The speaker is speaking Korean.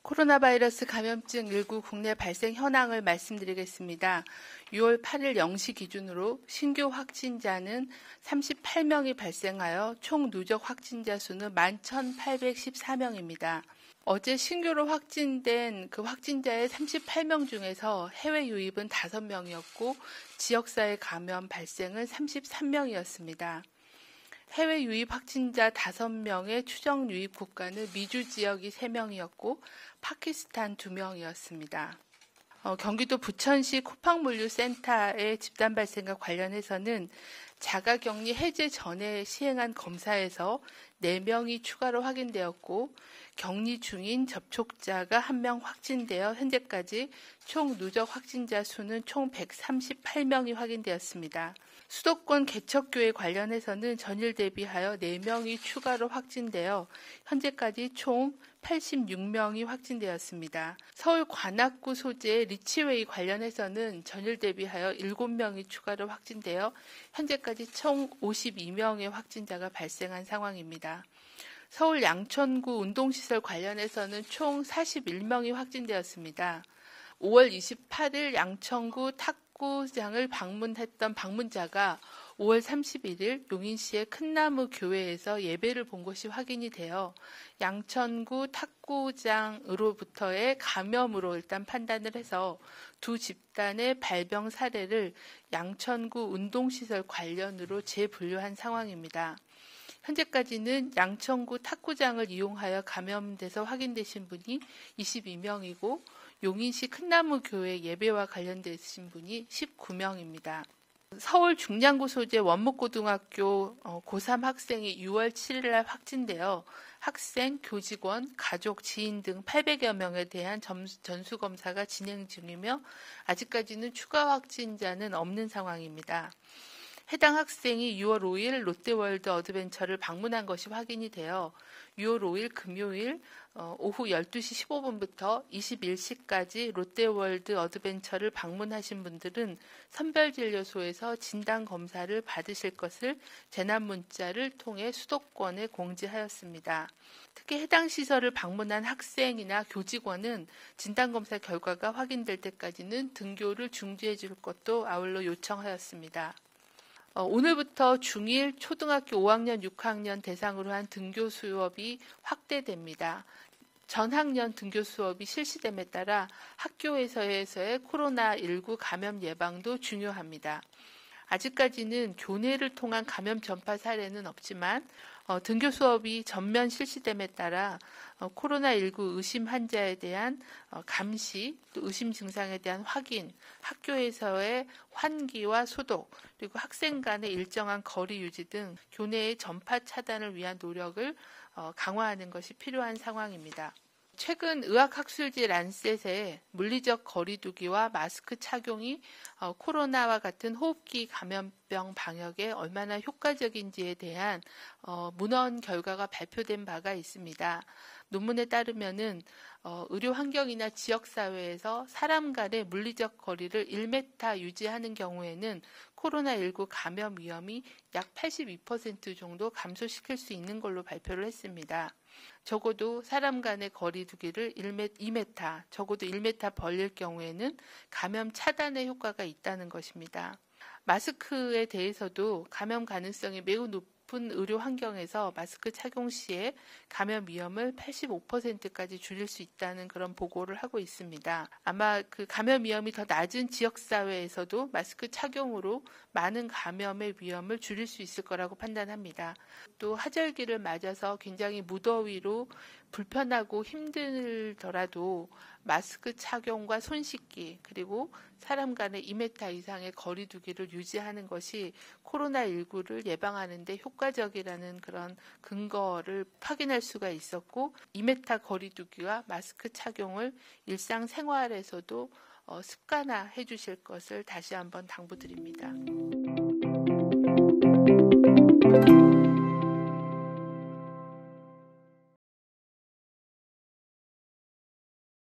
코로나 바이러스 감염증 19 국내 발생 현황을 말씀드리겠습니다. 6월 8일 0시 기준으로 신규 확진자는 38명이 발생하여 총 누적 확진자 수는 11,814명입니다. 어제 신규로 확진된 그 확진자의 38명 중에서 해외 유입은 5명이었고 지역사회 감염 발생은 33명이었습니다. 해외 유입 확진자 5명의 추정 유입 국가는 미주 지역이 3명이었고 파키스탄 2명이었습니다. 경기도 부천시 쿠팡물류센터의 집단 발생과 관련해서는 자가격리 해제 전에 시행한 검사에서 4명이 추가로 확인되었고 격리 중인 접촉자가 1명 확진되어 현재까지 총 누적 확진자 수는 총 138명이 확인되었습니다. 수도권 개척교회 관련해서는 전일 대비하여 4명이 추가로 확진되어 현재까지 총 86명이 확진되었습니다. 서울 관악구 소재 리치웨이 관련해서는 전일 대비하여 7명이 추가로 확진되어 현재까지 총 52명의 확진자가 발생한 상황입니다. 서울 양천구 운동시설 관련해서는 총 41명이 확진되었습니다. 5월 28일 양천구 탁구장을 방문했던 방문자가 5월 31일 용인시의 큰나무 교회에서 예배를 본 것이 확인이 되어 양천구 탁구장으로부터의 감염으로 일단 판단을 해서 두 집단의 발병 사례를 양천구 운동시설 관련으로 재분류한 상황입니다. 현재까지는 양천구 탁구장을 이용하여 감염돼서 확인되신 분이 22명이고 용인시 큰나무 교회 예배와 관련되신 분이 19명입니다. 서울 중량구 소재 원목고등학교 고3 학생이 6월 7일 날 확진되어 학생, 교직원, 가족, 지인 등 800여 명에 대한 전수검사가 진행 중이며 아직까지는 추가 확진자는 없는 상황입니다. 해당 학생이 6월 5일 롯데월드 어드벤처를 방문한 것이 확인이 되어 6월 5일 금요일 오후 12시 15분부터 21시까지 롯데월드 어드벤처를 방문하신 분들은 선별진료소에서 진단검사를 받으실 것을 재난문자를 통해 수도권에 공지하였습니다. 특히 해당 시설을 방문한 학생이나 교직원은 진단검사 결과가 확인될 때까지는 등교를 중지해 줄 것도 아울러 요청하였습니다. 오늘부터 중1, 초등학교 5학년, 6학년 대상으로 한 등교 수업이 확대됩니다. 전학년 등교 수업이 실시됨에 따라 학교에서의 코로나19 감염 예방도 중요합니다. 아직까지는 교내를 통한 감염 전파 사례는 없지만 등교 수업이 전면 실시됨에 따라 코로나19 의심 환자에 대한 감시, 또 의심 증상에 대한 확인, 학교에서의 환기와 소독, 그리고 학생 간의 일정한 거리 유지 등 교내의 전파 차단을 위한 노력을 강화하는 것이 필요한 상황입니다. 최근 의학학술지 란셋에 물리적 거리두기와 마스크 착용이 코로나와 같은 호흡기 감염병 방역에 얼마나 효과적인지에 대한 문헌 결과가 발표된 바가 있습니다. 논문에 따르면은 의료 환경이나 지역 사회에서 사람 간의 물리적 거리를 1m 유지하는 경우에는 코로나19 감염 위험이 약 82% 정도 감소시킬 수 있는 걸로 발표를 했습니다. 적어도 사람 간의 거리 두기를 2m, 적어도 1m 벌릴 경우에는 감염 차단의 효과가 있다는 것입니다. 마스크에 대해서도 감염 가능성이 매우 높은 의료 환경에서 마스크 착용 시에 감염 위험을 85%까지 줄일 수 있다는 그런 보고를 하고 있습니다. 아마 그 감염 위험이 더 낮은 지역사회에서도 마스크 착용으로 많은 감염의 위험을 줄일 수 있을 거라고 판단합니다. 또 하절기를 맞아서 굉장히 무더위로 불편하고 힘들더라도 마스크 착용과 손 씻기 그리고 사람 간의 2m 이상의 거리 두기를 유지하는 것이 코로나19를 예방하는 데 효과적이라는 그런 근거를 확인할 수가 있었고 2m 거리 두기와 마스크 착용을 일상생활에서도 습관화해 주실 것을 다시 한번 당부드립니다.